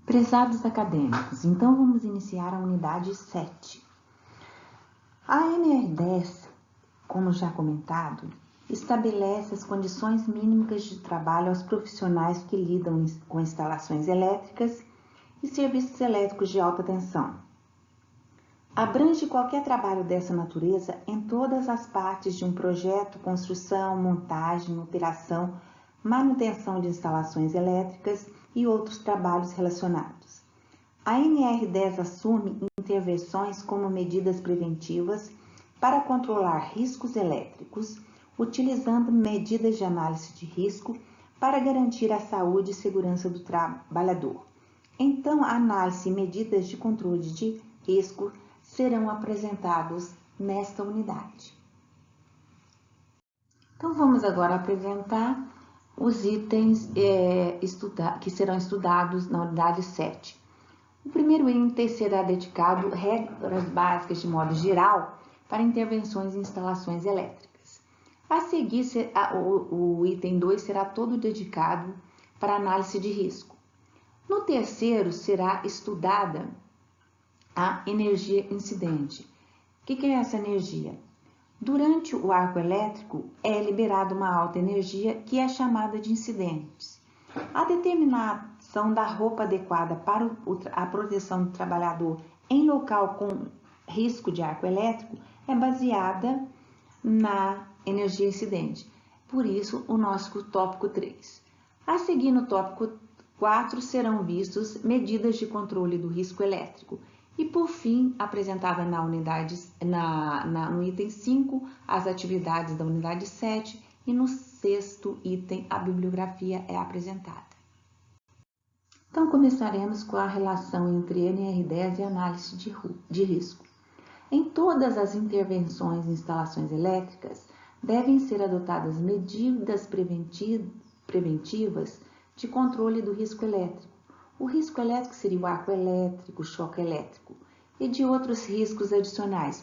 Prezados acadêmicos, então vamos iniciar a unidade 7. A NR10, como já comentado, estabelece as condições mínimas de trabalho aos profissionais que lidam com instalações elétricas e serviços elétricos de alta tensão. Abrange qualquer trabalho dessa natureza em todas as partes de um projeto, construção, montagem, operação, manutenção de instalações elétricas e outros trabalhos relacionados. A NR10 assume intervenções como medidas preventivas para controlar riscos elétricos, utilizando medidas de análise de risco para garantir a saúde e segurança do trabalhador. Então, a análise e medidas de controle de risco serão apresentados nesta unidade. Então, vamos agora apresentar os itens que serão estudados na unidade 7. O primeiro item será dedicado a regras básicas de modo geral para intervenções em instalações elétricas. A seguir, o item 2 será todo dedicado para análise de risco. No terceiro, será estudada a energia incidente. O que é essa energia? Durante o arco elétrico é liberada uma alta energia que é chamada de incidentes. A determinação da roupa adequada para a proteção do trabalhador em local com risco de arco elétrico é baseada na energia incidente. Por isso, o nosso tópico 3. A seguir, no tópico 4, serão vistos medidas de controle do risco elétrico. E, por fim, apresentada no item 5, as atividades da unidade 7 e no sexto item, a bibliografia é apresentada. Então, começaremos com a relação entre NR10 e análise de risco. Em todas as intervenções em instalações elétricas, devem ser adotadas medidas preventivas de controle do risco elétrico. O risco elétrico seria o arco elétrico, o choque elétrico e de outros riscos adicionais.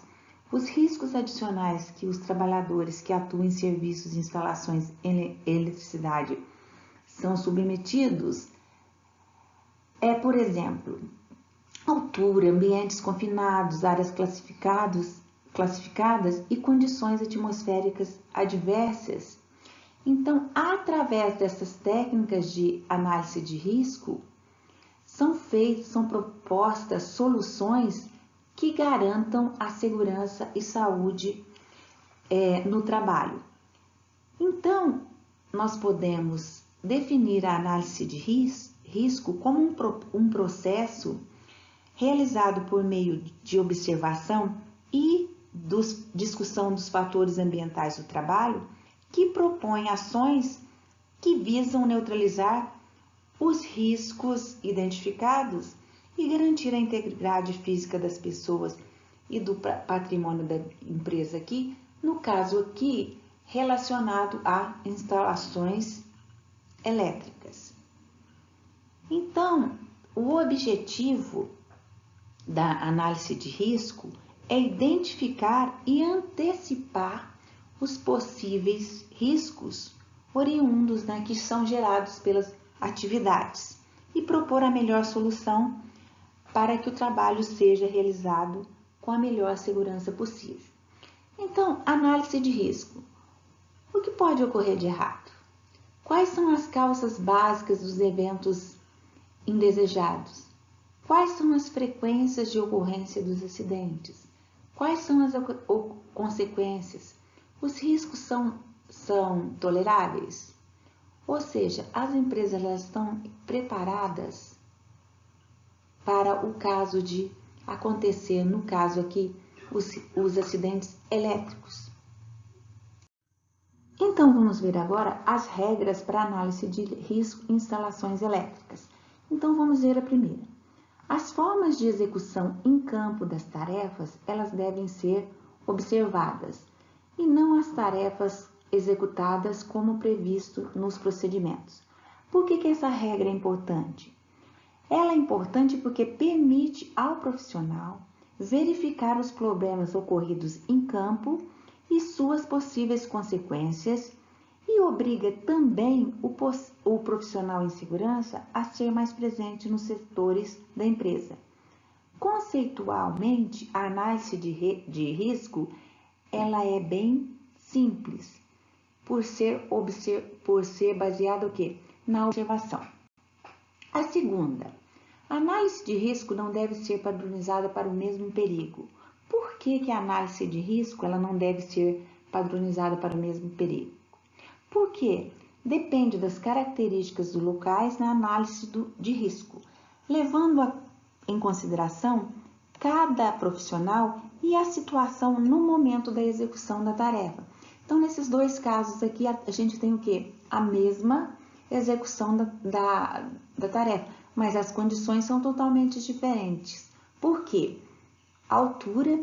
Os riscos adicionais que os trabalhadores que atuam em serviços e instalações em eletricidade são submetidos por exemplo, altura, ambientes confinados, áreas classificadas e condições atmosféricas adversas. Então, através dessas técnicas de análise de risco, são propostas soluções que garantam a segurança e saúde no trabalho. Então, nós podemos definir a análise de risco como um processo realizado por meio de observação e discussão dos fatores ambientais do trabalho, que propõe ações que visam neutralizar os riscos identificados e garantir a integridade física das pessoas e do patrimônio da empresa aqui, no caso aqui, relacionado a instalações elétricas. Então, o objetivo da análise de risco é identificar e antecipar os possíveis riscos oriundos que são gerados pelas atividades e propor a melhor solução para que o trabalho seja realizado com a melhor segurança possível. Então, análise de risco. O que pode ocorrer de errado? Quais são as causas básicas dos eventos indesejados? Quais são as frequências de ocorrência dos acidentes? Quais são as consequências? Os riscos são toleráveis? Ou seja, as empresas estão preparadas para o caso de acontecer, no caso aqui, os acidentes elétricos. Então, vamos ver agora as regras para análise de risco em instalações elétricas. Então, vamos ver a primeira. As formas de execução em campo das tarefas, elas devem ser observadas, e não as tarefas executadas como previsto nos procedimentos. Por que essa regra é importante? Ela é importante porque permite ao profissional verificar os problemas ocorridos em campo e suas possíveis consequências e obriga também o profissional em segurança a ser mais presente nos setores da empresa. Conceitualmente, a análise de risco ela é bem simples, por ser baseada o quê? Na observação. A segunda, a análise de risco não deve ser padronizada para o mesmo perigo. Por que a análise de risco ela não deve ser padronizada para o mesmo perigo? Porque depende das características dos locais na análise de risco, levando em consideração cada profissional e a situação no momento da execução da tarefa. Então, nesses dois casos aqui, a gente tem o quê? A mesma execução da tarefa, mas as condições são totalmente diferentes. Por quê? Altura.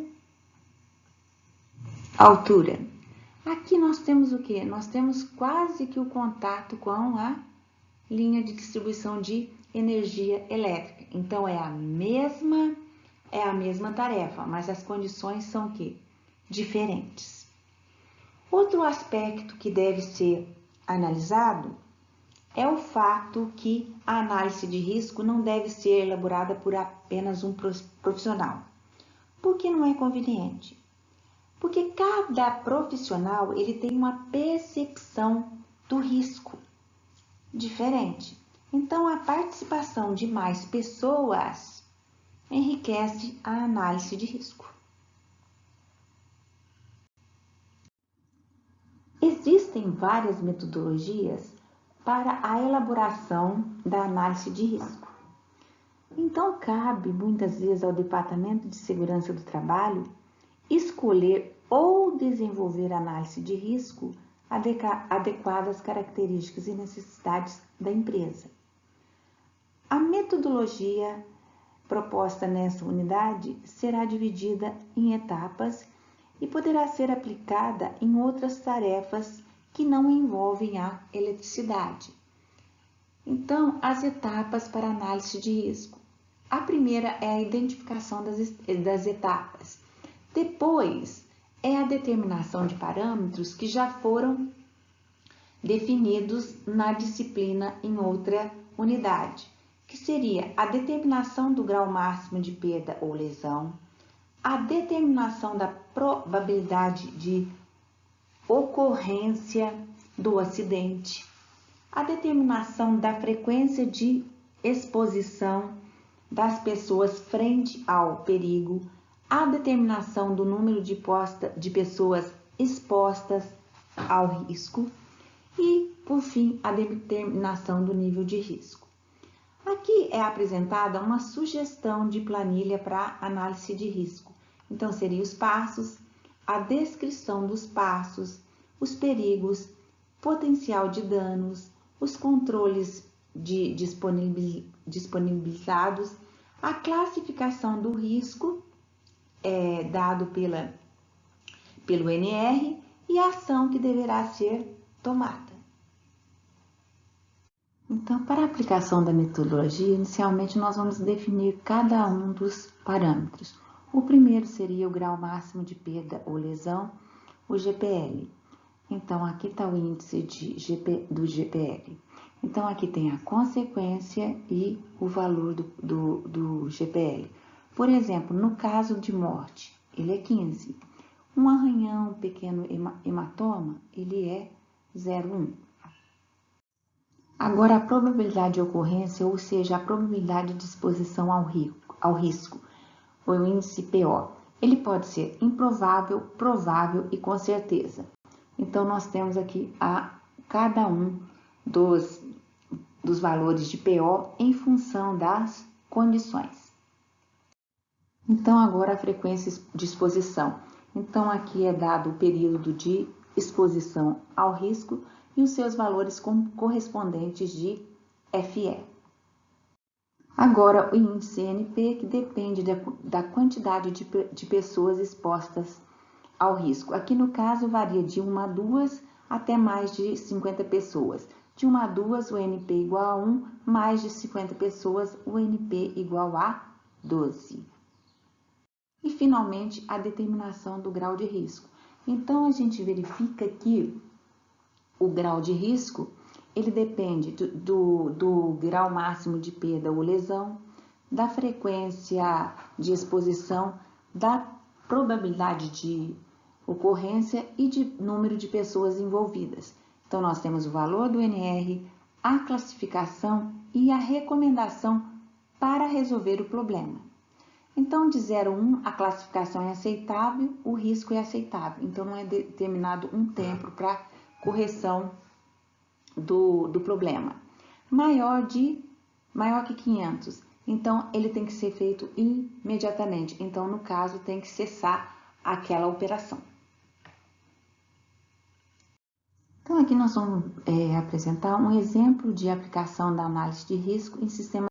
Aqui nós temos o quê? Nós temos quase que o contato com a linha de distribuição de energia elétrica. Então, é a mesma tarefa, mas as condições são o quê? Diferentes. Outro aspecto que deve ser analisado é o fato que a análise de risco não deve ser elaborada por apenas um profissional. Por que não é conveniente? Porque cada profissional ele tem uma percepção do risco diferente. Então, a participação de mais pessoas enriquece a análise de risco. Existem várias metodologias para a elaboração da análise de risco. Então, cabe muitas vezes ao Departamento de Segurança do Trabalho escolher ou desenvolver análise de risco adequada às características e necessidades da empresa. A metodologia proposta nessa unidade será dividida em etapas e poderá ser aplicada em outras tarefas que não envolvem a eletricidade. Então, as etapas para análise de risco. A primeira é a identificação das etapas. Depois, é a determinação de parâmetros que já foram definidos na disciplina em outra unidade, que seria a determinação do grau máximo de perda ou lesão, a determinação da probabilidade de ocorrência do acidente, a determinação da frequência de exposição das pessoas frente ao perigo, a determinação do número de pessoas expostas ao risco e, por fim, a determinação do nível de risco. Aqui é apresentada uma sugestão de planilha para análise de risco. Então, seriam os passos, a descrição dos passos, os perigos, potencial de danos, os controles disponibilizados, a classificação do risco dado pelo NR e a ação que deverá ser tomada. Então, para a aplicação da metodologia, inicialmente nós vamos definir cada um dos parâmetros. O primeiro seria o grau máximo de perda ou lesão, o GPL. Então, aqui está o índice do GPL. Então, aqui tem a consequência e o valor do GPL. Por exemplo, no caso de morte, ele é 15. Um arranhão, um pequeno hematoma, ele é 0,1. Agora, a probabilidade de ocorrência, ou seja, a probabilidade de exposição ao risco, ou o índice PO, ele pode ser improvável, provável e com certeza. Então, nós temos aqui cada um dos valores de PO em função das condições. Então, agora a frequência de exposição. Então, aqui é dado o período de exposição ao risco e os seus valores correspondentes de FE. Agora, o índice NP, que depende da quantidade de pessoas expostas ao risco. Aqui, no caso, varia de 1 a 2 até mais de 50 pessoas. De 1 a 2, o NP igual a 1, mais de 50 pessoas, o NP igual a 12. E, finalmente, a determinação do grau de risco. Então, a gente verifica que o grau de risco, ele depende do grau máximo de perda ou lesão, da frequência de exposição, da probabilidade de ocorrência e de número de pessoas envolvidas. Então, nós temos o valor do NR, a classificação e a recomendação para resolver o problema. Então, de 0 a 1, a classificação é aceitável, o risco é aceitável. Então, não é determinado um tempo para correção do problema. Maior que 500, então ele tem que ser feito imediatamente. Então, no caso, tem que cessar aquela operação. Então, aqui nós vamos apresentar um exemplo de aplicação da análise de risco em sistemas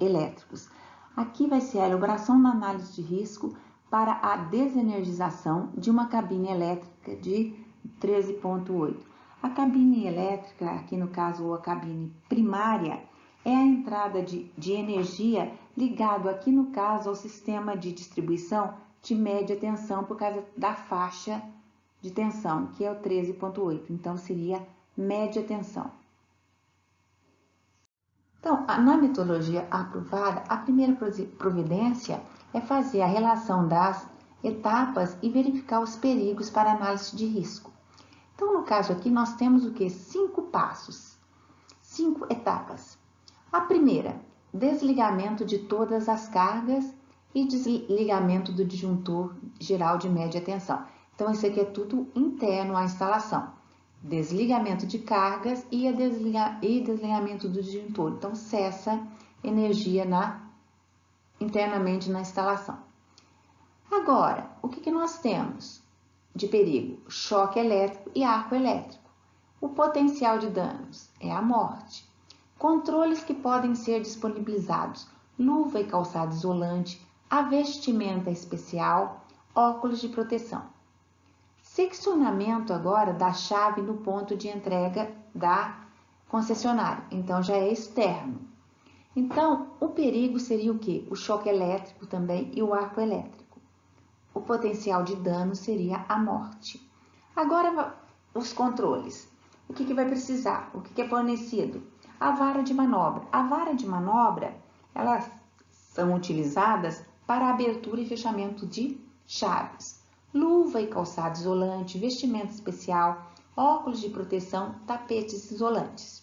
elétricos. Aqui vai ser a elaboração da análise de risco para a desenergização de uma cabine elétrica de 13.8. A cabine elétrica, aqui no caso a cabine primária, é a entrada de energia ligado aqui no caso ao sistema de distribuição de média tensão por causa da faixa de tensão, que é o 13.8. Então, seria média tensão. Então, na metodologia aprovada, a primeira providência é fazer a relação das etapas e verificar os perigos para análise de risco. Então, no caso aqui, nós temos o que? 5 passos, 5 etapas. A primeira, desligamento de todas as cargas e desligamento do disjuntor geral de média tensão. Então, isso aqui é tudo interno à instalação. Desligamento de cargas e desligamento do disjuntor. Então, cessa energia internamente na instalação. Agora, o que nós temos de perigo? Choque elétrico e arco elétrico. O potencial de danos é a morte. Controles que podem ser disponibilizados: luva e calçado isolante, a vestimenta especial, óculos de proteção. Seccionamento agora da chave no ponto de entrega da concessionária. Então, já é externo. Então, o perigo seria o quê? O choque elétrico também e o arco elétrico. O potencial de dano seria a morte. Agora, os controles. O que vai precisar? O que é fornecido? A vara de manobra. A vara de manobra, elas são utilizadas para abertura e fechamento de chaves. Luva e calçado isolante, vestimenta especial, óculos de proteção, tapetes isolantes.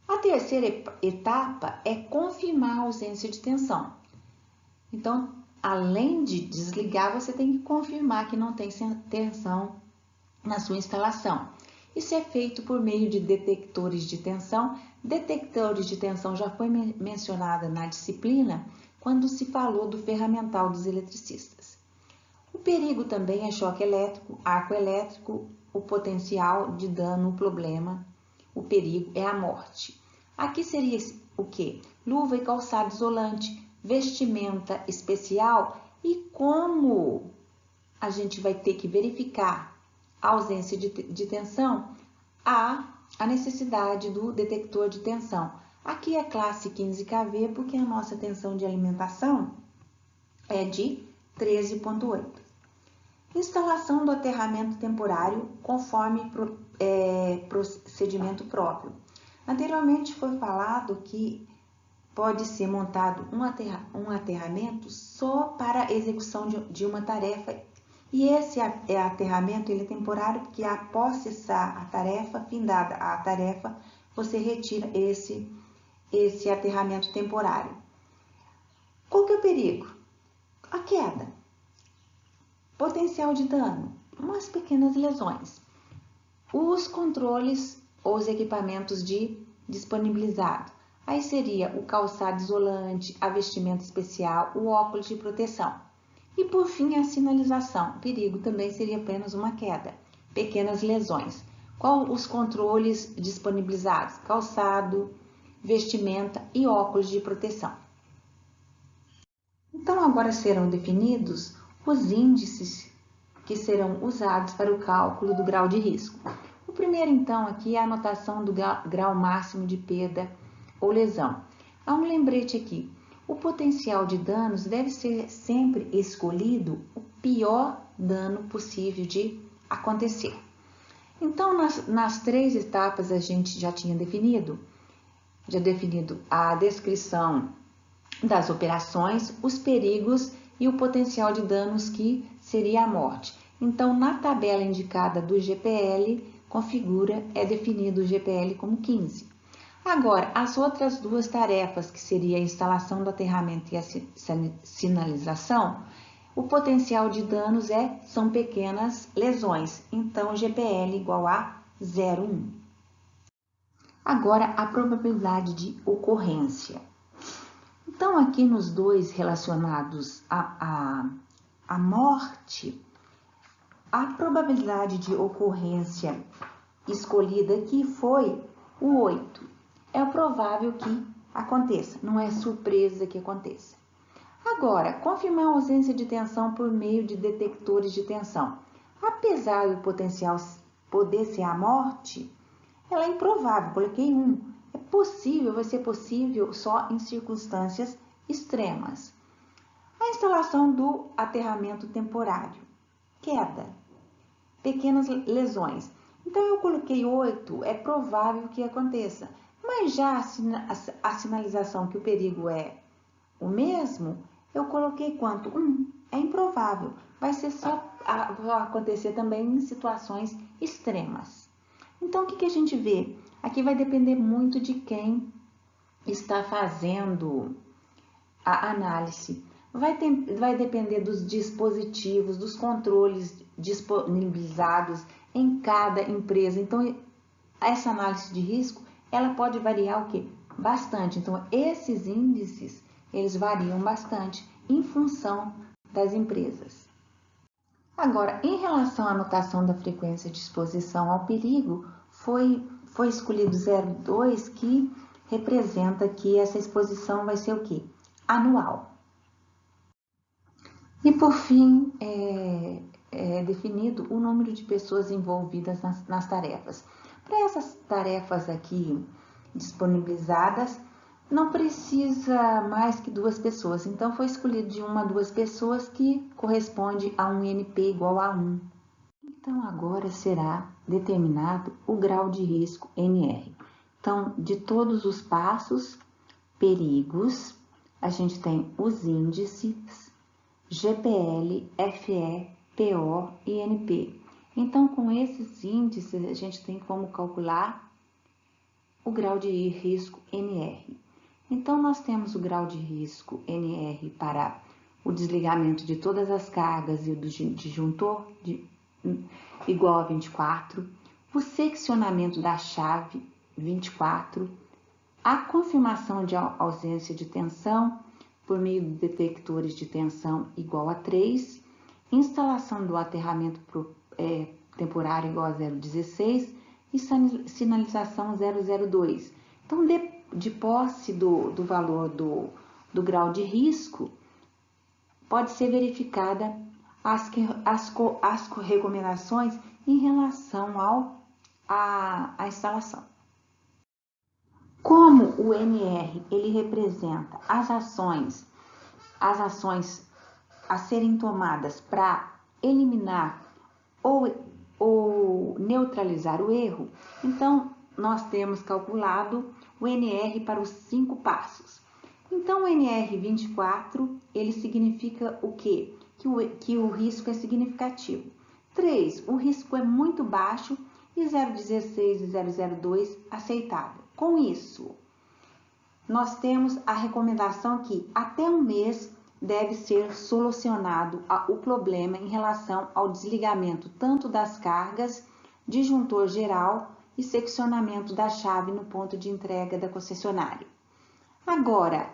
A terceira etapa é confirmar a ausência de tensão. Então, além de desligar, você tem que confirmar que não tem tensão na sua instalação. Isso é feito por meio de detectores de tensão. Detectores de tensão já foi mencionada na disciplina quando se falou do ferramental dos eletricistas. O perigo também é choque elétrico, arco elétrico, o potencial de dano, o problema, o perigo é a morte. Aqui seria o quê? Luva e calçado isolante, vestimenta especial e como a gente vai ter que verificar a ausência de tensão, há a necessidade do detector de tensão. Aqui é classe 15 kV porque a nossa tensão de alimentação é de 13.8. Instalação do aterramento temporário conforme procedimento próprio. Anteriormente foi falado que pode ser montado um aterramento só para a execução de uma tarefa, e esse aterramento ele é temporário porque após cessar a tarefa, findada a tarefa, você retira esse aterramento temporário. Qual que é o perigo? A queda. Potencial de dano, umas pequenas lesões. Os controles ou os equipamentos disponibilizados. Aí seria o calçado isolante, a vestimenta especial, o óculos de proteção. E por fim a sinalização. Perigo também seria apenas uma queda. Pequenas lesões. Qual os controles disponibilizados? Calçado, vestimenta e óculos de proteção. Então agora serão definidos os índices que serão usados para o cálculo do grau de risco. O primeiro, então, aqui é a anotação do grau máximo de perda ou lesão. Há um lembrete aqui. O potencial de danos deve ser sempre escolhido o pior dano possível de acontecer. Então, nas 3 etapas a gente já tinha definido a descrição das operações, os perigos e o potencial de danos que seria a morte. Então, na tabela indicada do GPL, é definido o GPL como 15. Agora, as outras 2 tarefas, que seria a instalação do aterramento e a sinalização, o potencial de danos são pequenas lesões, então GPL igual a 0,1. Agora, a probabilidade de ocorrência. Então, aqui nos 2 relacionados à morte, a probabilidade de ocorrência escolhida aqui foi o 8. É provável que aconteça, não é surpresa que aconteça. Agora, confirmar a ausência de tensão por meio de detectores de tensão. Apesar do potencial poder ser a morte, ela é improvável, coloquei 1. É possível, vai ser possível só em circunstâncias extremas. A instalação do aterramento temporário. Queda. Pequenas lesões. Então, eu coloquei 8, é provável que aconteça. Mas já a sinalização que o perigo é o mesmo, eu coloquei quanto? 1. É improvável. Vai ser só acontecer também em situações extremas. Então, o que a gente vê? Aqui vai depender muito de quem está fazendo a análise. Vai depender dos dispositivos, dos controles disponibilizados em cada empresa. Então, essa análise de risco, ela pode variar o quê? Bastante. Então, esses índices, eles variam bastante em função das empresas. Agora, em relação à anotação da frequência de exposição ao perigo, foi escolhido 0,2, que representa que essa exposição vai ser o quê? Anual. E por fim, é definido o número de pessoas envolvidas nas tarefas. Para essas tarefas aqui disponibilizadas, não precisa mais que 2 pessoas. Então, foi escolhido de 1 a 2 pessoas, que corresponde a um INP igual a 1. Então, agora será determinado o grau de risco NR. Então, de todos os passos, perigos, a gente tem os índices, GPL, FE, PO e NP. Então, com esses índices, a gente tem como calcular o grau de risco NR. Então, nós temos o grau de risco NR para o desligamento de todas as cargas e o do disjuntor igual a 24, o seccionamento da chave 24, a confirmação de ausência de tensão por meio de detectores de tensão igual a 3, instalação do aterramento temporário igual a 0,16 e sinalização 0,02. Então, de posse do valor do grau de risco, pode ser verificada as recomendações em relação à instalação. Como o NR ele representa as ações a serem tomadas para eliminar ou neutralizar o erro, então nós temos calculado o NR para os 5 passos. Então, o NR 24, ele significa o quê? Que o risco é significativo. 3, o risco é muito baixo e 0,16 e 0,02 aceitável. Com isso, nós temos a recomendação que até um mês deve ser solucionado o problema em relação ao desligamento tanto das cargas, disjuntor geral e seccionamento da chave no ponto de entrega da concessionária. Agora,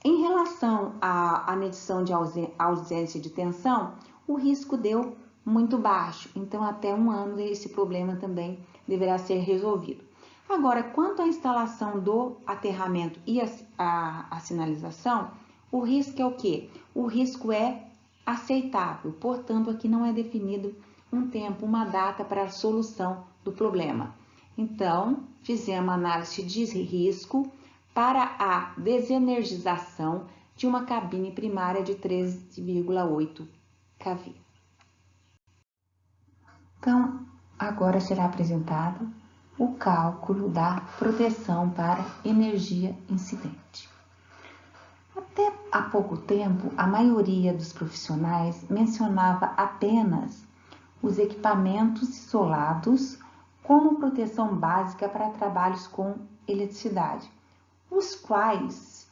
em relação à medição de ausência de tensão, o risco deu muito baixo, então até um ano esse problema também deverá ser resolvido. Agora, quanto à instalação do aterramento e a sinalização, o risco é o quê? O risco é aceitável, portanto, aqui não é definido um tempo, uma data para a solução do problema. Então, fizemos análise de risco para a desenergização de uma cabine primária de 13,8 kV. Então, Agora será apresentado o cálculo da proteção para energia incidente. Até há pouco tempo, a maioria dos profissionais mencionava apenas os equipamentos isolados como proteção básica para trabalhos com eletricidade, os quais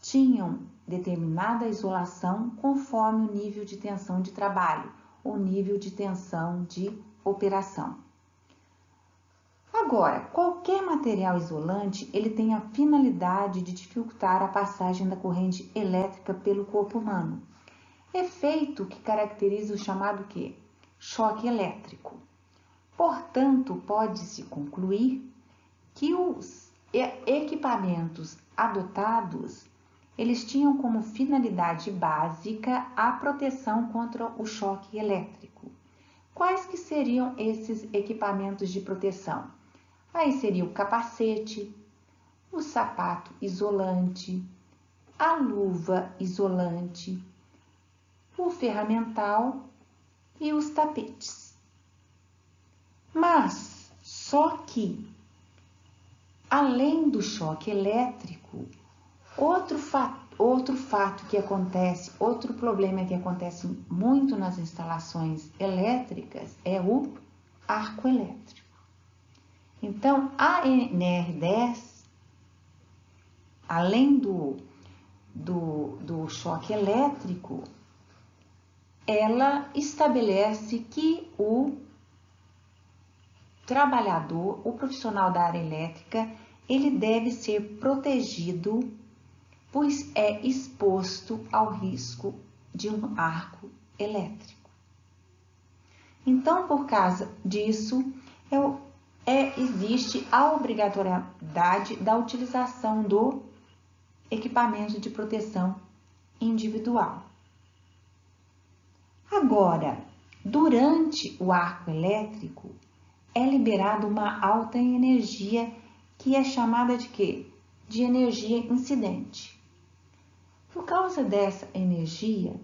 tinham determinada isolação conforme o nível de tensão de trabalho ou nível de tensão de operação. Agora, qualquer material isolante, ele tem a finalidade de dificultar a passagem da corrente elétrica pelo corpo humano. Efeito que caracteriza o chamado quê? Choque elétrico. Portanto, pode-se concluir que os equipamentos adotados, eles tinham como finalidade básica a proteção contra o choque elétrico. Quais que seriam esses equipamentos de proteção? Aí seria o capacete, o sapato isolante, a luva isolante, o ferramental e os tapetes. Mas, só que, além do choque elétrico, outro fato que acontece, outro problema que acontece muito nas instalações elétricas é o arco elétrico. Então, a NR10, além do choque elétrico, ela estabelece que o trabalhador, o profissional da área elétrica, ele deve ser protegido, pois é exposto ao risco de um arco elétrico. Então, por causa disso, existe a obrigatoriedade da utilização do equipamento de proteção individual. Agora, durante o arco elétrico, é liberada uma alta energia que é chamada de quê? De energia incidente. Por causa dessa energia,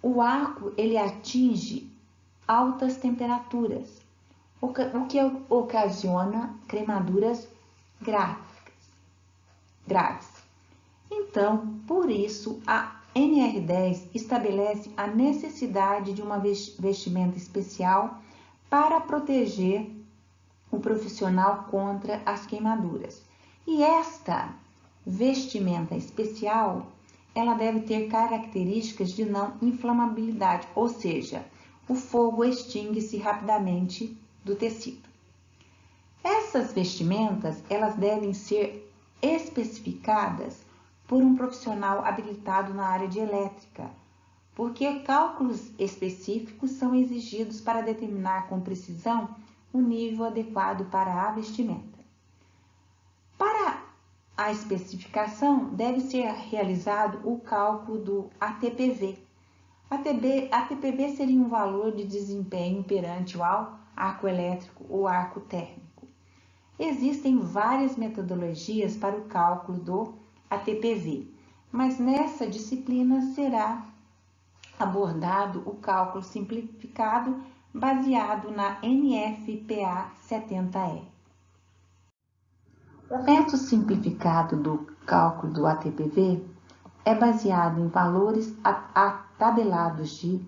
o arco ele atinge altas temperaturas, o que ocasiona queimaduras graves. Então, por isso, a NR10 estabelece a necessidade de uma vestimenta especial para proteger o profissional contra as queimaduras. E esta vestimenta especial, ela deve ter características de não inflamabilidade, ou seja, o fogo extingue-se rapidamente do tecido. Essas vestimentas, elas devem ser especificadas por um profissional habilitado na área de elétrica, porque cálculos específicos são exigidos para determinar com precisão o nível adequado para a vestimenta. Para a especificação, deve ser realizado o cálculo do ATPV. ATPV seria um valor de desempenho perante o arco elétrico ou arco térmico. Existem várias metodologias para o cálculo do ATPV, mas nessa disciplina será abordado o cálculo simplificado baseado na NFPA 70E. O método simplificado do cálculo do ATPV é baseado em valores tabelados de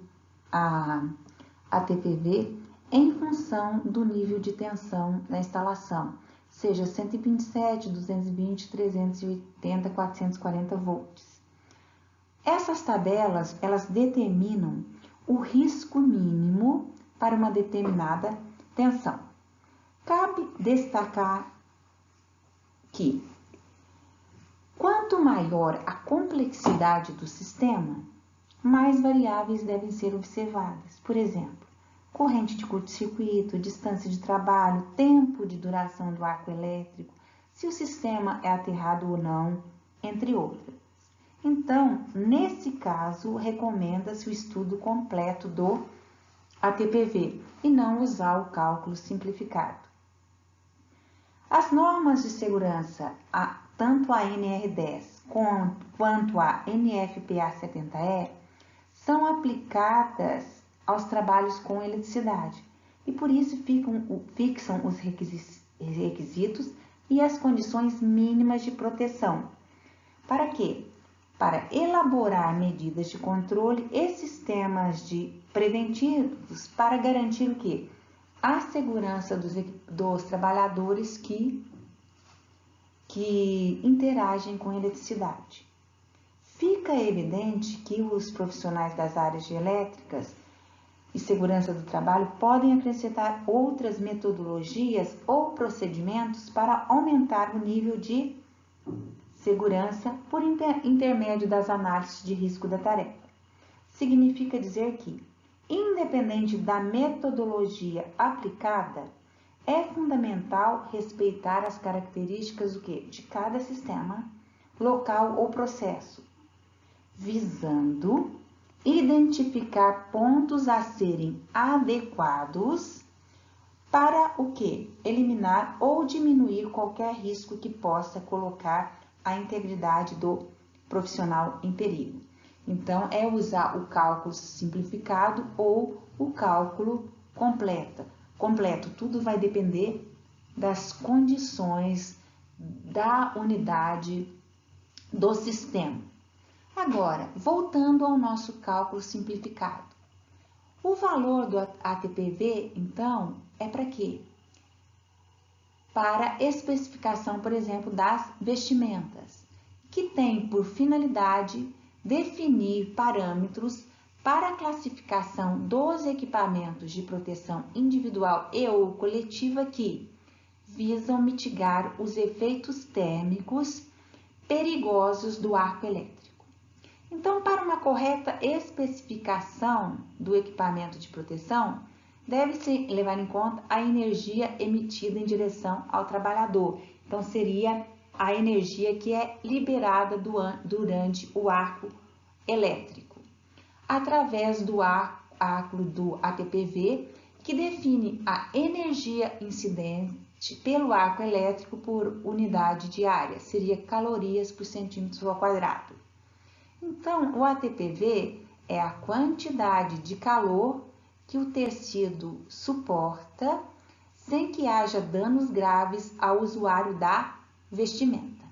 ATPV em função do nível de tensão da instalação, seja 127, 220, 380, 440 volts. Essas tabelas, elas determinam o risco mínimo para uma determinada tensão. Cabe destacar que, quanto maior a complexidade do sistema, mais variáveis devem ser observadas. Por exemplo, corrente de curto-circuito, distância de trabalho, tempo de duração do arco elétrico, se o sistema é aterrado ou não, entre outras. Então, nesse caso, recomenda-se o estudo completo do ATPV e não usar o cálculo simplificado. As normas de segurança, tanto a NR10 quanto a NFPA 70E, são aplicadas aos trabalhos com eletricidade, e por isso fixam os requisitos e as condições mínimas de proteção. Para quê? Para elaborar medidas de controle e sistemas de preventivos para garantir o quê? A segurança dos trabalhadores que interagem com a eletricidade. Fica evidente que os profissionais das áreas de elétricas e segurança do trabalho podem acrescentar outras metodologias ou procedimentos para aumentar o nível de segurança por intermédio das análises de risco da tarefa. Significa dizer que, independente da metodologia aplicada, é fundamental respeitar as características de cada sistema, local ou processo, visando identificar pontos a serem adequados para o quê? Eliminar ou diminuir qualquer risco que possa colocar a integridade do profissional em perigo. Então, é usar o cálculo simplificado ou o cálculo completo. Tudo vai depender das condições da unidade do sistema. Agora, voltando ao nosso cálculo simplificado. O valor do ATPV, então, é para quê? Para especificação, por exemplo, das vestimentas, que tem por finalidade definir parâmetros para a classificação dos equipamentos de proteção individual e ou coletiva que visam mitigar os efeitos térmicos perigosos do arco elétrico. Então, para uma correta especificação do equipamento de proteção, deve-se levar em conta a energia emitida em direção ao trabalhador. Então, seria a energia que é liberada durante o arco elétrico, através do cálculo do ATPV, que define a energia incidente pelo arco elétrico por unidade diária, seria calorias por centímetro ao quadrado. Então, o ATPV é a quantidade de calor que o tecido suporta sem que haja danos graves ao usuário da vestimenta.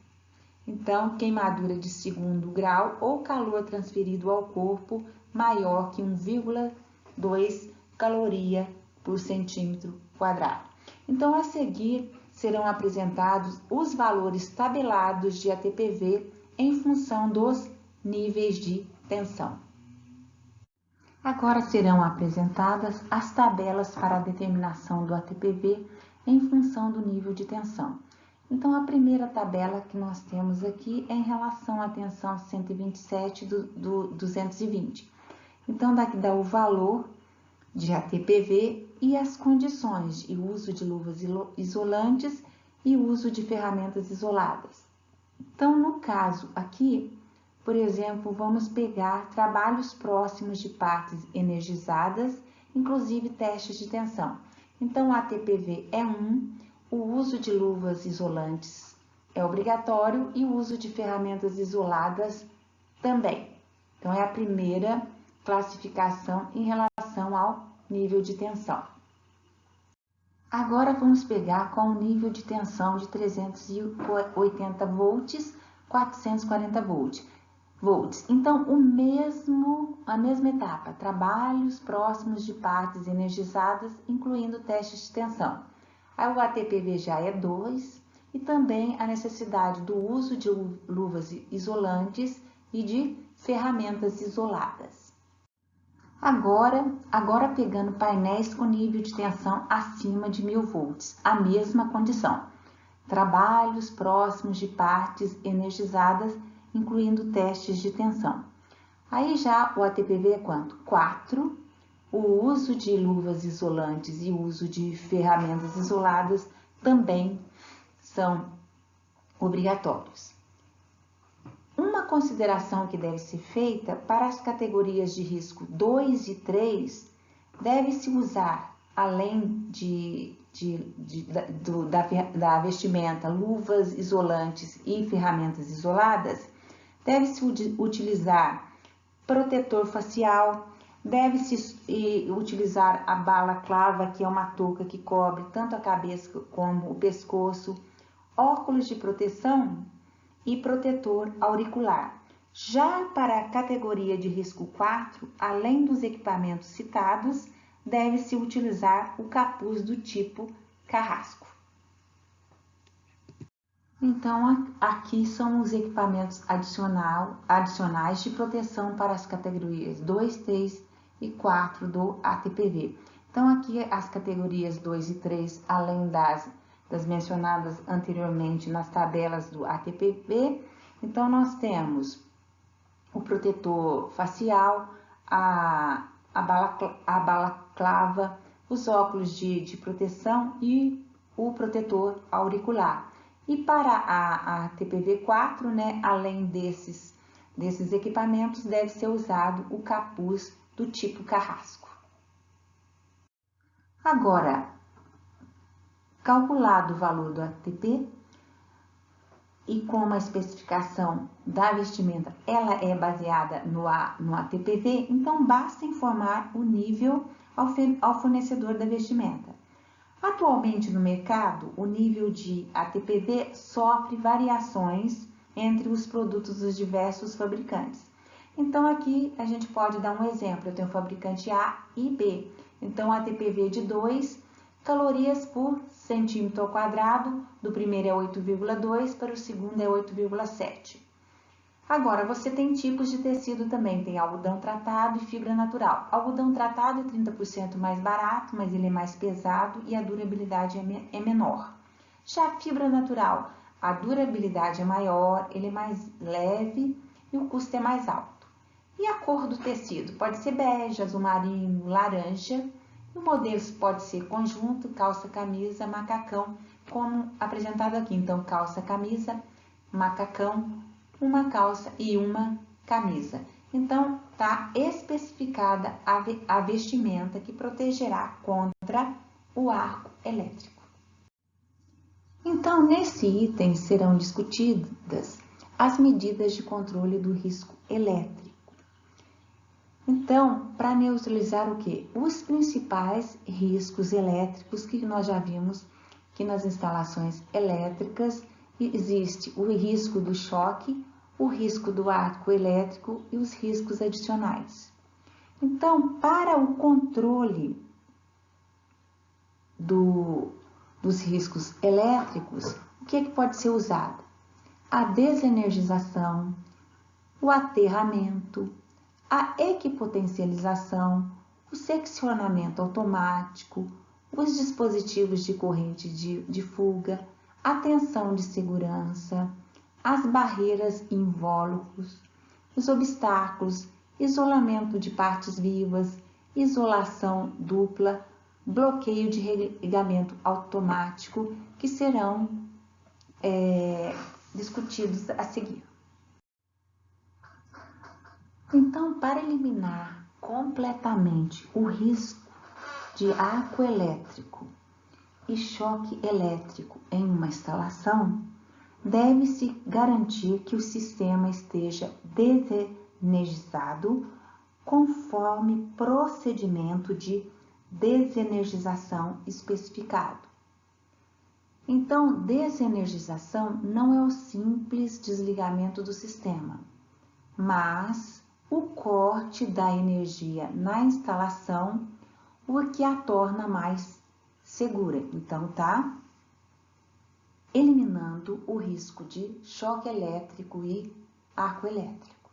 Então, queimadura de 2º grau ou calor transferido ao corpo maior que 1,2 caloria por centímetro quadrado. Então, a seguir serão apresentados os valores tabelados de ATPV em função dos níveis de tensão. Agora serão apresentadas as tabelas para a determinação do ATPV em função do nível de tensão. Então, a primeira tabela que nós temos aqui é em relação à tensão 127 do 220. Então, daqui dá o valor de ATPV e as condições de uso de luvas isolantes e uso de ferramentas isoladas. Então, no caso aqui, por exemplo, vamos pegar trabalhos próximos de partes energizadas, inclusive testes de tensão. Então, o ATPV é 1, o uso de luvas isolantes é obrigatório e o uso de ferramentas isoladas também. Então, é a primeira classificação em relação ao nível de tensão. Agora, vamos pegar com o nível de tensão de 380 volts, 440 volts. Então, a mesma etapa, trabalhos próximos de partes energizadas, incluindo testes de tensão. Aí o ATPV já é 2 e também a necessidade do uso de luvas isolantes e de ferramentas isoladas. Agora pegando painéis com nível de tensão acima de 1000 volts, a mesma condição. Trabalhos próximos de partes energizadas, incluindo testes de tensão. Aí já o ATPV é quanto? 4. O uso de luvas isolantes e o uso de ferramentas isoladas também são obrigatórios. Uma consideração que deve ser feita para as categorias de risco 2 e 3, deve-se usar, além da vestimenta, luvas isolantes e ferramentas isoladas, deve-se utilizar protetor facial, Deve-se utilizar a balaclava, que é uma touca que cobre tanto a cabeça como o pescoço, óculos de proteção e protetor auricular. Já para a categoria de risco 4, além dos equipamentos citados, deve-se utilizar o capuz do tipo carrasco. Então, aqui são os equipamentos adicionais de proteção para as categorias 2, 3 e 4 do ATPV. Então, aqui as categorias 2 e 3, além das mencionadas anteriormente nas tabelas do ATPV, então nós temos o protetor facial, a balaclava, os óculos de proteção e o protetor auricular. E para a TPV4, né, além desses equipamentos, deve ser usado o capuz do tipo carrasco. Agora, calculado o valor do ATP e como a especificação da vestimenta ela é baseada no ATPV, então basta informar o nível ao fornecedor da vestimenta. Atualmente no mercado, o nível de ATPV sofre variações entre os produtos dos diversos fabricantes. Então aqui a gente pode dar um exemplo, eu tenho o fabricante A e B. Então ATPV de 2 calorias por centímetro ao quadrado, do primeiro é 8,2, para o segundo é 8,7. Agora, você tem tipos de tecido também, tem algodão tratado e fibra natural. Algodão tratado é 30% mais barato, mas ele é mais pesado e a durabilidade é menor. Já a fibra natural, a durabilidade é maior, ele é mais leve e o custo é mais alto. E a cor do tecido? Pode ser bege, azul marinho, laranja. O modelo pode ser conjunto, calça, camisa, macacão, como apresentado aqui. Então, calça, camisa, macacão, uma calça e uma camisa. Então, está especificada a vestimenta que protegerá contra o arco elétrico. Então, nesse item serão discutidas as medidas de controle do risco elétrico. Então, para neutralizar o quê? Os principais riscos elétricos que nós já vimos que nas instalações elétricas existe o risco do choque, o risco do arco elétrico e os riscos adicionais. Então, para o controle dos riscos elétricos, o que pode ser usado? A desenergização, o aterramento, a equipotencialização, o seccionamento automático, os dispositivos de corrente de fuga, a tensão de segurança, as barreiras e invólucros, os obstáculos, isolamento de partes vivas, isolação dupla, bloqueio de religamento automático, que serão discutidos a seguir. Então, para eliminar completamente o risco de arco elétrico e choque elétrico em uma instalação, deve-se garantir que o sistema esteja desenergizado conforme procedimento de desenergização especificado. Então, desenergização não é o simples desligamento do sistema, mas o corte da energia na instalação, o que a torna mais segura. Então, tá eliminando o risco de choque elétrico e arco elétrico.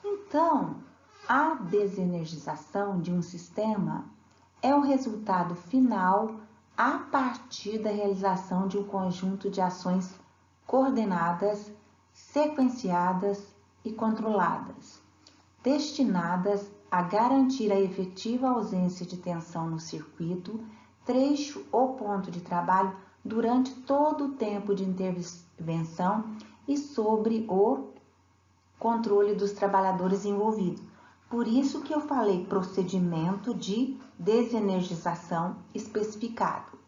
Então, a desenergização de um sistema é o resultado final a partir da realização de um conjunto de ações coordenadas, sequenciadas e controladas, destinadas a garantir a efetiva ausência de tensão no circuito, trecho ou ponto de trabalho durante todo o tempo de intervenção e sobre o controle dos trabalhadores envolvidos. Por isso que eu falei procedimento de desenergização especificado.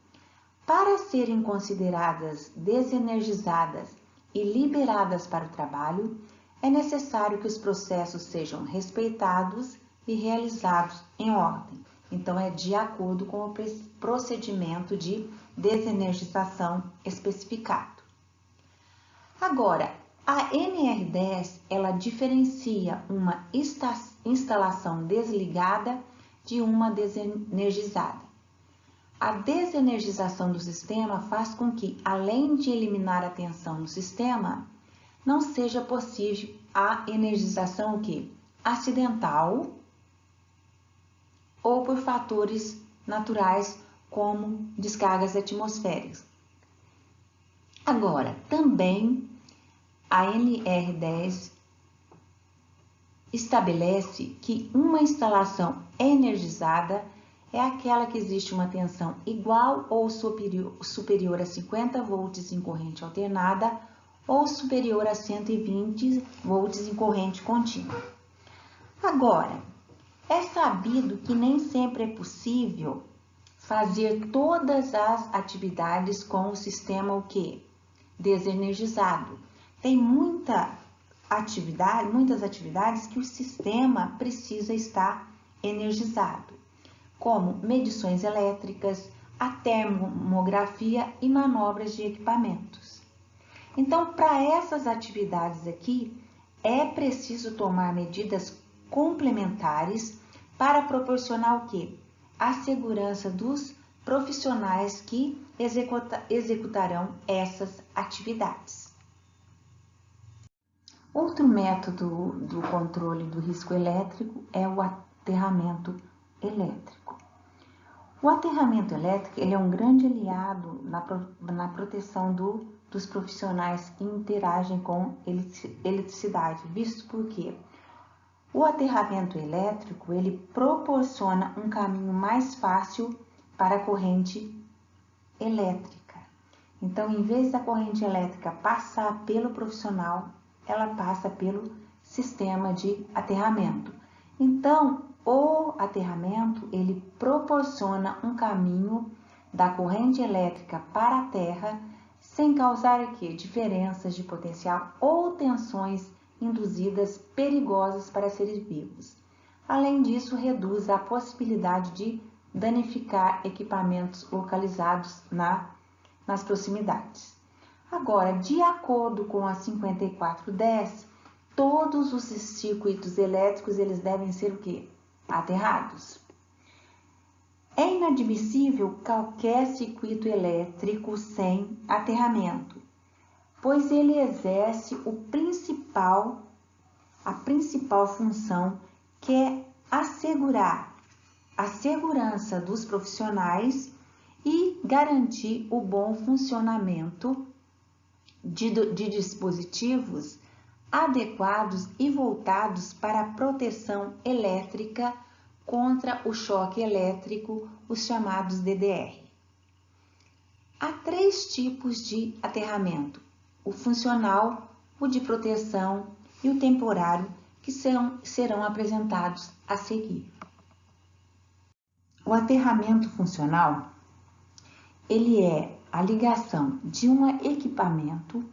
Para serem consideradas desenergizadas e liberadas para o trabalho, é necessário que os processos sejam respeitados e realizados em ordem. Então, é de acordo com o procedimento de desenergização especificado. Agora, a NR10, ela diferencia uma instalação desligada de uma desenergizada. A desenergização do sistema faz com que, além de eliminar a tensão no sistema, não seja possível a energização acidental ou por fatores naturais como descargas atmosféricas. Agora, também a NR10 estabelece que uma instalação energizada é aquela que existe uma tensão igual ou superior a 50 volts em corrente alternada ou superior a 120 volts em corrente contínua. Agora, é sabido que nem sempre é possível fazer todas as atividades com o sistema desenergizado. Tem muitas atividades que o sistema precisa estar energizado, como medições elétricas, a termografia e manobras de equipamentos. Então, para essas atividades aqui, é preciso tomar medidas complementares para proporcionar a segurança dos profissionais que executarão essas atividades. Outro método do controle do risco elétrico é o aterramento elétrico. O aterramento elétrico ele é um grande aliado na proteção dos profissionais que interagem com eletricidade, visto porque o aterramento elétrico ele proporciona um caminho mais fácil para a corrente elétrica. Então, em vez da corrente elétrica passar pelo profissional, ela passa pelo sistema de aterramento. Então, o aterramento ele proporciona um caminho da corrente elétrica para a terra sem causar diferenças de potencial ou tensões induzidas perigosas para seres vivos. Além disso, reduz a possibilidade de danificar equipamentos localizados nas proximidades. Agora, de acordo com a 5410, todos os circuitos elétricos eles devem ser aterrados. É inadmissível qualquer circuito elétrico sem aterramento, pois ele exerce a principal função, que é assegurar a segurança dos profissionais e garantir o bom funcionamento de dispositivos adequados e voltados para a proteção elétrica contra o choque elétrico, os chamados DDR. Há 3 tipos de aterramento: o funcional, o de proteção e o temporário, que serão apresentados a seguir. O aterramento funcional, ele é a ligação de um equipamento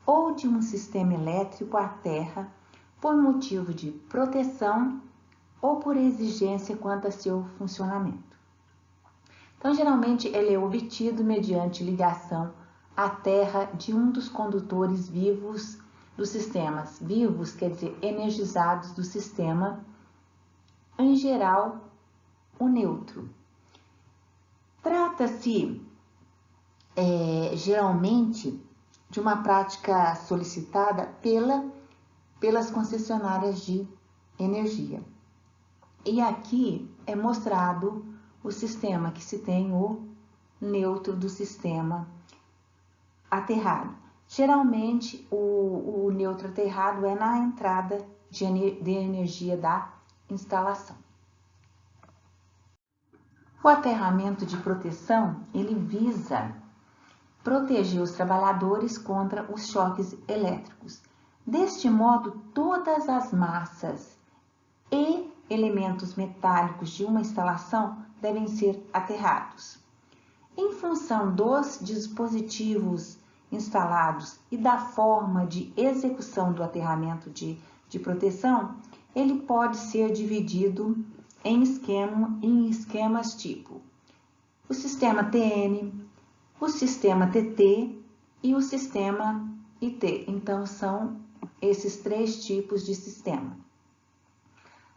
ou de um sistema elétrico à terra por motivo de proteção ou por exigência quanto a seu funcionamento. Então, geralmente, ele é obtido mediante ligação à terra de um dos condutores vivos dos sistemas. Vivos quer dizer energizados do sistema, em geral, o neutro. Trata-se, geralmente, de uma prática solicitada pelas concessionárias de energia. E aqui é mostrado o sistema, que se tem o neutro do sistema aterrado. Geralmente, o neutro aterrado é na entrada de energia da instalação. O aterramento de proteção, ele visa proteger os trabalhadores contra os choques elétricos. Deste modo, todas as massas e elementos metálicos de uma instalação devem ser aterrados. Em função dos dispositivos instalados e da forma de execução do aterramento de proteção, ele pode ser dividido em esquemas tipo o sistema TN, o sistema TT e o sistema IT. Então, são esses 3 tipos de sistema.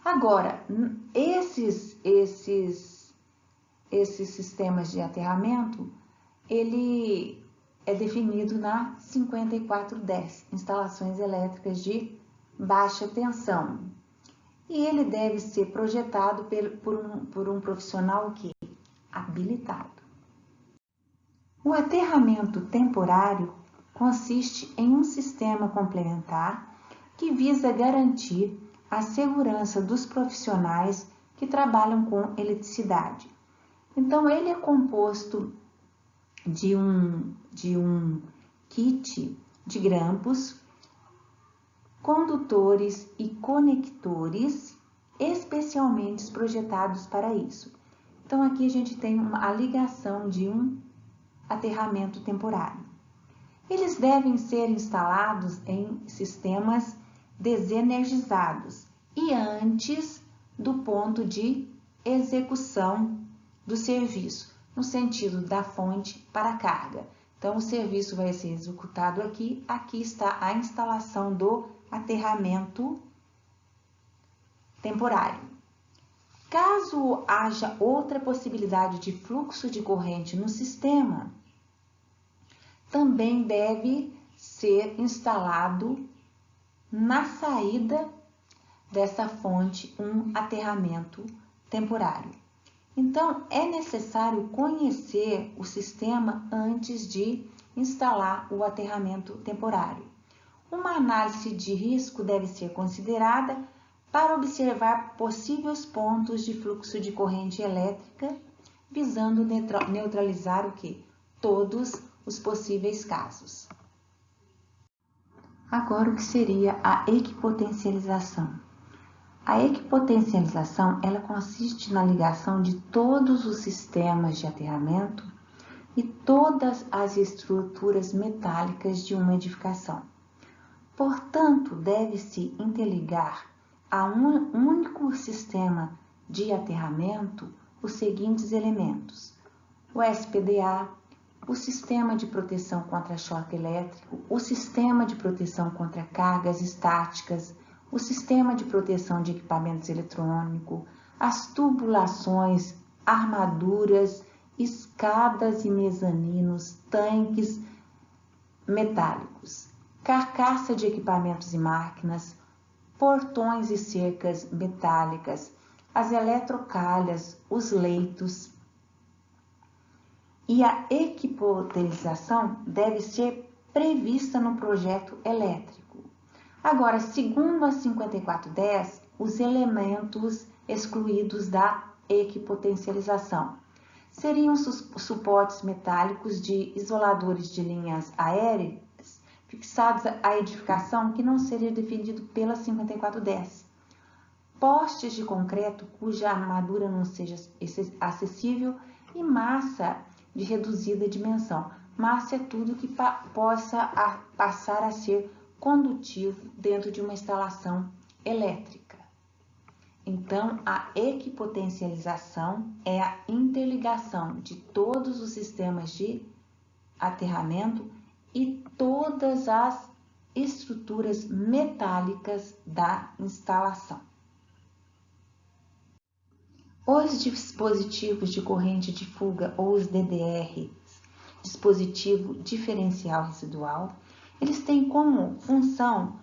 Agora, esses sistemas de aterramento, ele é definido na 5410, instalações elétricas de baixa tensão. E ele deve ser projetado por um profissional que habilitado. O aterramento temporário consiste em um sistema complementar que visa garantir a segurança dos profissionais que trabalham com eletricidade. Então, ele é composto de um kit de grampos, condutores e conectores especialmente projetados para isso. Então, aqui a gente tem a ligação de um aterramento temporário. Eles devem ser instalados em sistemas desenergizados e antes do ponto de execução do serviço, no sentido da fonte para a carga. Então, o serviço vai ser executado aqui. Aqui está a instalação do aterramento temporário. Caso haja outra possibilidade de fluxo de corrente no sistema, também deve ser instalado na saída dessa fonte um aterramento temporário. Então, é necessário conhecer o sistema antes de instalar o aterramento temporário. Uma análise de risco deve ser considerada para observar possíveis pontos de fluxo de corrente elétrica, visando neutralizar o quê? Todos os possíveis casos. Agora, o que seria a equipotencialização? A equipotencialização, ela consiste na ligação de todos os sistemas de aterramento e todas as estruturas metálicas de uma edificação. Portanto, deve-se interligar a um único sistema de aterramento os seguintes elementos: o SPDA, o sistema de proteção contra choque elétrico, o sistema de proteção contra cargas estáticas, o sistema de proteção de equipamentos eletrônicos, as tubulações, armaduras, escadas e mezaninos, tanques metálicos, carcaça de equipamentos e máquinas, portões e cercas metálicas, as eletrocalhas, os leitos. E a equipotencialização deve ser prevista no projeto elétrico. Agora, segundo a 5410, os elementos excluídos da equipotencialização seriam suportes metálicos de isoladores de linhas aéreas fixados à edificação que não seria definido pela 5410. Postes de concreto cuja armadura não seja acessível e massa de reduzida dimensão. Massa é tudo que possa passar a ser condutivo dentro de uma instalação elétrica. Então, a equipotencialização é a interligação de todos os sistemas de aterramento e todas as estruturas metálicas da instalação. Os dispositivos de corrente de fuga, ou os DDR, dispositivo diferencial residual, eles têm como função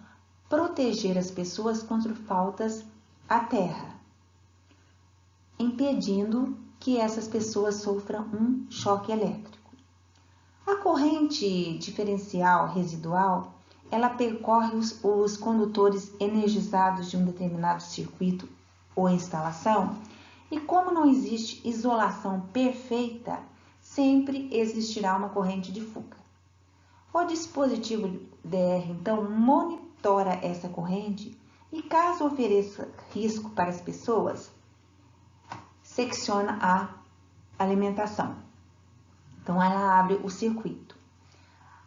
proteger as pessoas contra faltas à terra, impedindo que essas pessoas sofram um choque elétrico. A corrente diferencial residual, ela percorre os condutores energizados de um determinado circuito ou instalação, e como não existe isolação perfeita, sempre existirá uma corrente de fuga. O dispositivo DR, então, monitora essa corrente e, caso ofereça risco para as pessoas, secciona a alimentação. Então, ela abre o circuito.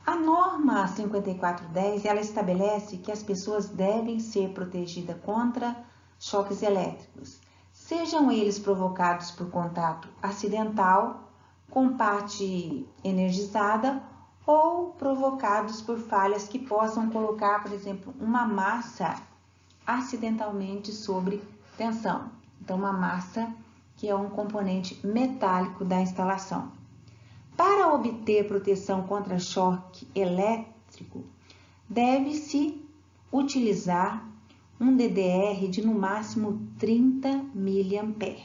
A norma 5410, ela estabelece que as pessoas devem ser protegidas contra choques elétricos, sejam eles provocados por contato acidental com parte energizada ou provocados por falhas que possam colocar, por exemplo, uma massa acidentalmente sobre tensão. Então, uma massa que é um componente metálico da instalação. Para obter proteção contra choque elétrico, deve-se utilizar um DDR de no máximo 30 mA.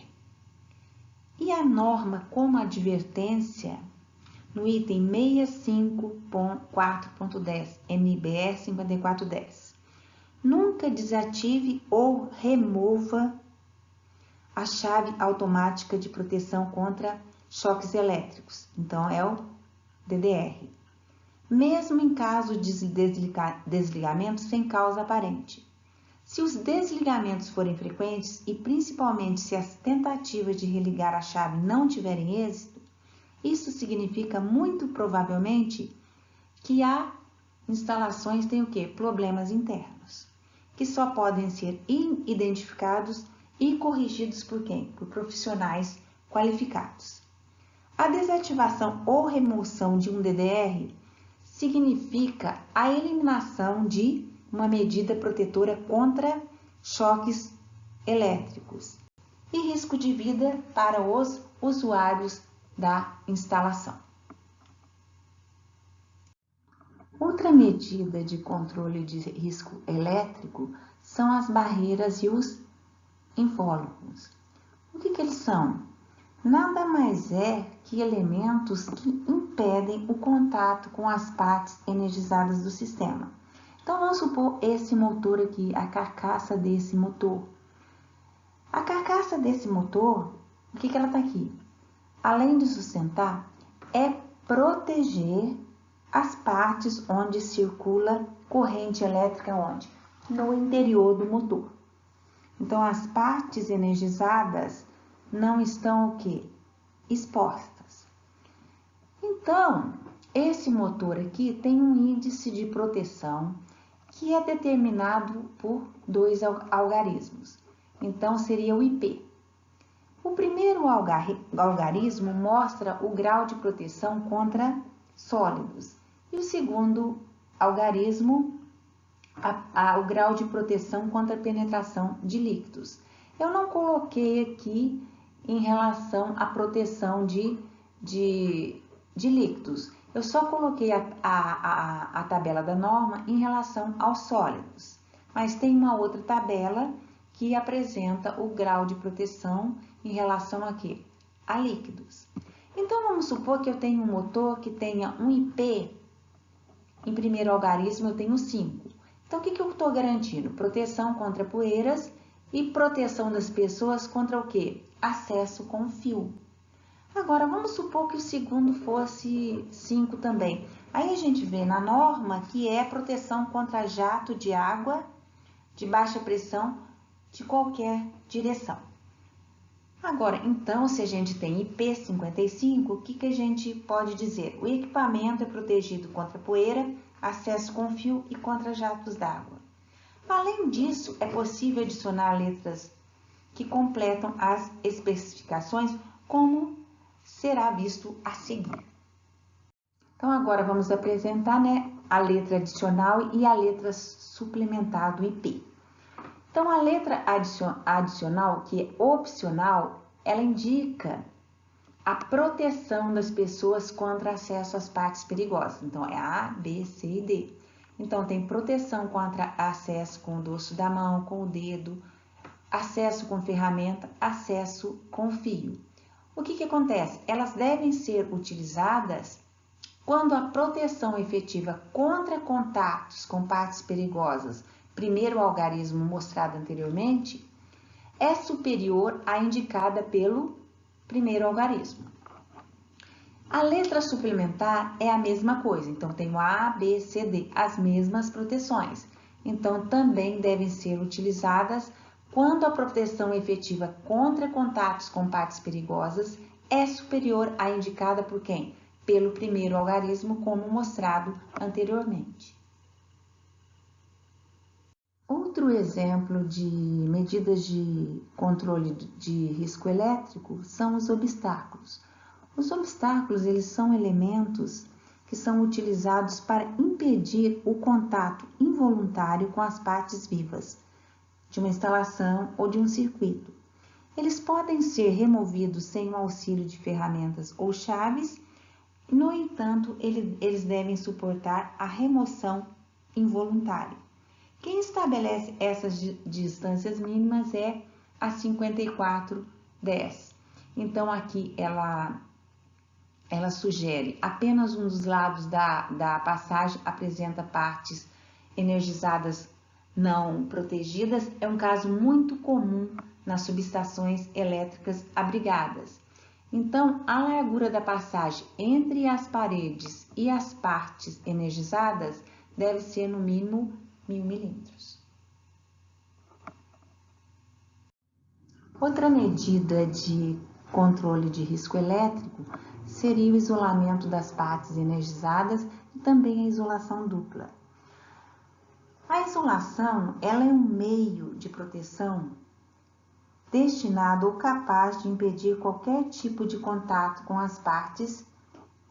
E a norma como advertência, no item 65.4.10 NBR 5410, nunca desative ou remova a chave automática de proteção contra choques elétricos. Então, é o DDR. Mesmo em caso de desligamento sem causa aparente. Se os desligamentos forem frequentes e principalmente se as tentativas de religar a chave não tiverem êxito, isso significa muito provavelmente que a instalações têm o quê? Problemas internos, que só podem ser identificados e corrigidos por quem? Por profissionais qualificados. A desativação ou remoção de um DDR significa a eliminação de uma medida protetora contra choques elétricos e risco de vida para os usuários da instalação. Outra medida de controle de risco elétrico são as barreiras e os invólucros. O que eles são? Nada mais é que elementos que impedem o contato com as partes energizadas do sistema. Então, vamos supor esse motor aqui, a carcaça desse motor. A carcaça desse motor, o que ela está aqui? Além de sustentar, é proteger as partes onde circula corrente elétrica, onde? No interior do motor. Então, as partes energizadas não estão o quê? Expostas. Então, esse motor aqui tem um índice de proteção que é determinado por dois algarismos. Então, seria o IP. O primeiro algarismo mostra o grau de proteção contra sólidos. E o segundo algarismo, o grau de proteção contra a penetração de líquidos. Eu não coloquei aqui em relação à proteção de líquidos. Eu só coloquei a tabela da norma em relação aos sólidos. Mas tem uma outra tabela que apresenta o grau de proteção em relação a quê? A líquidos. Então, vamos supor que eu tenho um motor que tenha um IP, em primeiro algarismo eu tenho 5. Então, o que eu estou garantindo? Proteção contra poeiras e proteção das pessoas contra o quê? Acesso com fio. Agora, vamos supor que o segundo fosse 5 também. Aí a gente vê na norma que é proteção contra jato de água de baixa pressão de qualquer direção. Agora, então, se a gente tem IP55, o que a gente pode dizer? O equipamento é protegido contra poeira, acesso com fio e contra jatos d'água. Além disso, é possível adicionar letras que completam as especificações, como será visto a seguir. Então, agora vamos apresentar, a letra adicional e a letra suplementar do IP. Então, a letra adicional, que é opcional, ela indica a proteção das pessoas contra acesso às partes perigosas. Então, é A, B, C e D. Então, tem proteção contra acesso com o dorso da mão, com o dedo, acesso com ferramenta, acesso com fio. O que acontece? Elas devem ser utilizadas quando a proteção efetiva contra contatos com partes perigosas, primeiro algarismo mostrado anteriormente, é superior à indicada pelo primeiro algarismo. A letra suplementar é a mesma coisa, então tem o A, B, C, D, as mesmas proteções. Então, também devem ser utilizadas quando a proteção efetiva contra contatos com partes perigosas é superior à indicada por quem? Pelo primeiro algarismo, como mostrado anteriormente. Outro Outro exemplo de medidas de controle de risco elétrico são os obstáculos. Os obstáculos, eles são elementos que são utilizados para impedir o contato involuntário com as partes vivas de uma instalação ou de um circuito. Eles podem ser removidos sem o auxílio de ferramentas ou chaves, no entanto, eles devem suportar a remoção involuntária. Quem estabelece essas distâncias mínimas é a 5410. Então, aqui ela sugere apenas um dos lados da passagem apresenta partes energizadas não protegidas. É um caso muito comum nas subestações elétricas abrigadas. Então, a largura da passagem entre as paredes e as partes energizadas deve ser no mínimo 1000 milímetros. Outra medida de controle de risco elétrico seria o isolamento das partes energizadas e também a isolação dupla. A isolação, ela é um meio de proteção destinado ou capaz de impedir qualquer tipo de contato com as partes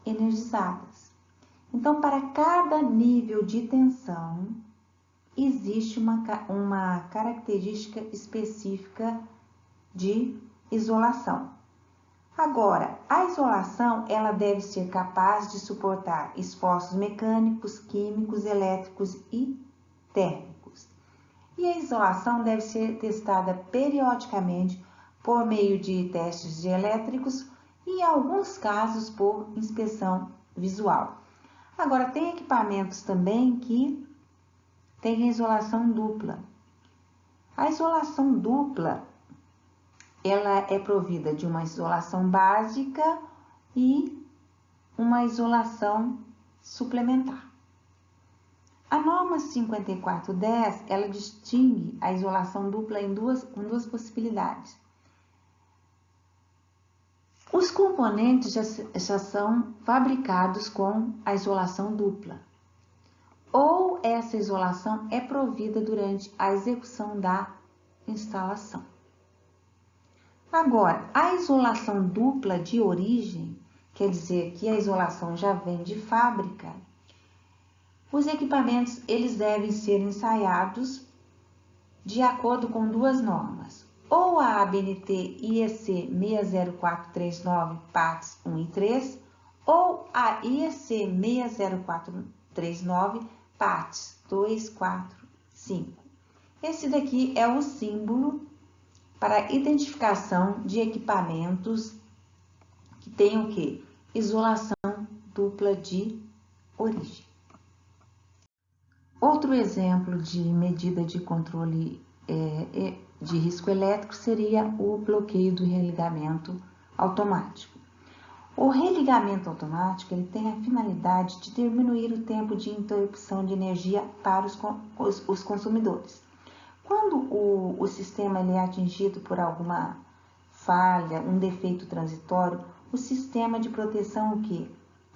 energizadas. Então, para cada nível de tensão, existe uma característica específica de isolação. Agora, a isolação, ela deve ser capaz de suportar esforços mecânicos, químicos, elétricos e térmicos. E a isolação deve ser testada periodicamente por meio de testes elétricos e, em alguns casos, por inspeção visual. Agora, tem equipamentos também que têm a isolação dupla. A isolação dupla, ela é provida de uma isolação básica e uma isolação suplementar. A norma 5410, ela distingue a isolação dupla em duas possibilidades. Os componentes já são fabricados com a isolação dupla, ou essa isolação é provida durante a execução da instalação. Agora, a isolação dupla de origem, quer dizer que a isolação já vem de fábrica. Os equipamentos, eles devem ser ensaiados de acordo com duas normas, ou a ABNT IEC 60439, partes 1 e 3, ou a IEC 60439, partes 2, 4, 5. Esse daqui é o símbolo para identificação de equipamentos que tem o quê? Isolação dupla de origem. Outro exemplo de medida de controle de risco elétrico seria o bloqueio do religamento automático. O religamento automático, ele tem a finalidade de diminuir o tempo de interrupção de energia para os consumidores. Quando o sistema ele é atingido por alguma falha, um defeito transitório, o sistema de proteção o quê?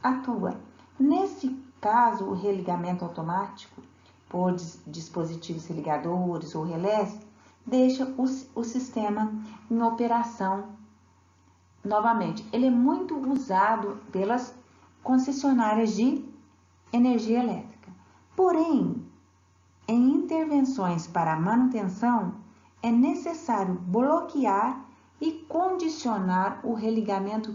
Atua. Nesse caso, o religamento automático, por dispositivos religadores ou relés, deixa o sistema em operação novamente. Ele é muito usado pelas concessionárias de energia elétrica. Porém, em intervenções para manutenção, é necessário bloquear e condicionar o religamento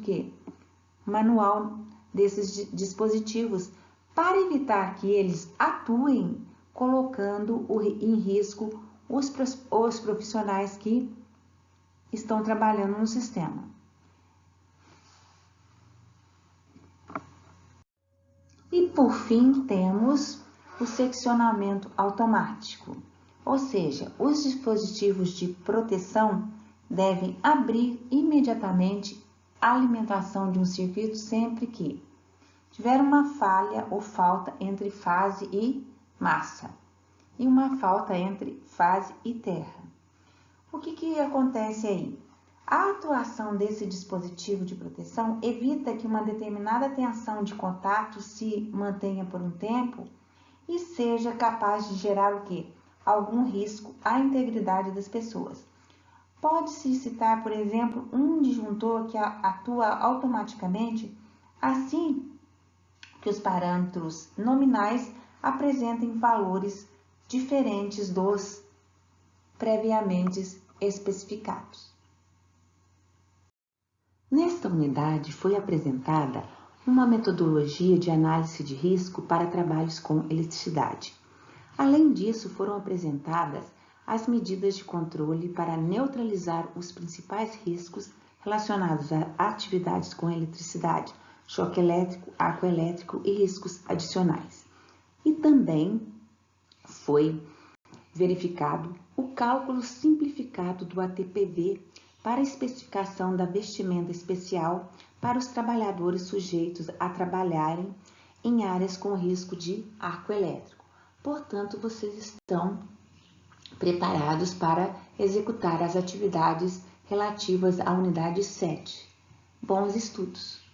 manual desses dispositivos para evitar que eles atuem colocando em risco os profissionais que estão trabalhando no sistema. E por fim temos o seccionamento automático, ou seja, os dispositivos de proteção devem abrir imediatamente a alimentação de um circuito sempre que tiver uma falha ou falta entre fase e massa e uma falta entre fase e terra. O que acontece aí? A atuação desse dispositivo de proteção evita que uma determinada tensão de contato se mantenha por um tempo e seja capaz de gerar algum risco à integridade das pessoas. Pode-se citar, por exemplo, um disjuntor que atua automaticamente assim que os parâmetros nominais apresentem valores diferentes dos previamente especificados. Nesta unidade foi apresentada uma metodologia de análise de risco para trabalhos com eletricidade. Além disso, foram apresentadas as medidas de controle para neutralizar os principais riscos relacionados a atividades com eletricidade, choque elétrico, arco elétrico e riscos adicionais. E também foi verificado o cálculo simplificado do ATPV para a especificação da vestimenta especial para os trabalhadores sujeitos a trabalharem em áreas com risco de arco elétrico. Portanto, vocês estão preparados para executar as atividades relativas à unidade 7. Bons estudos!